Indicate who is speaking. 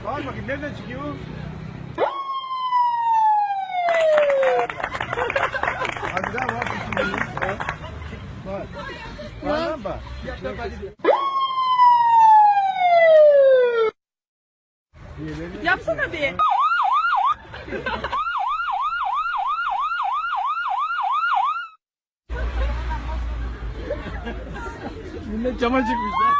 Speaker 1: Bağır bakayım nereden çıkıyor? Hadi daha var. Bak. Var lan bak.
Speaker 2: Yapsana bir.
Speaker 1: Millet cama çıkmışlar.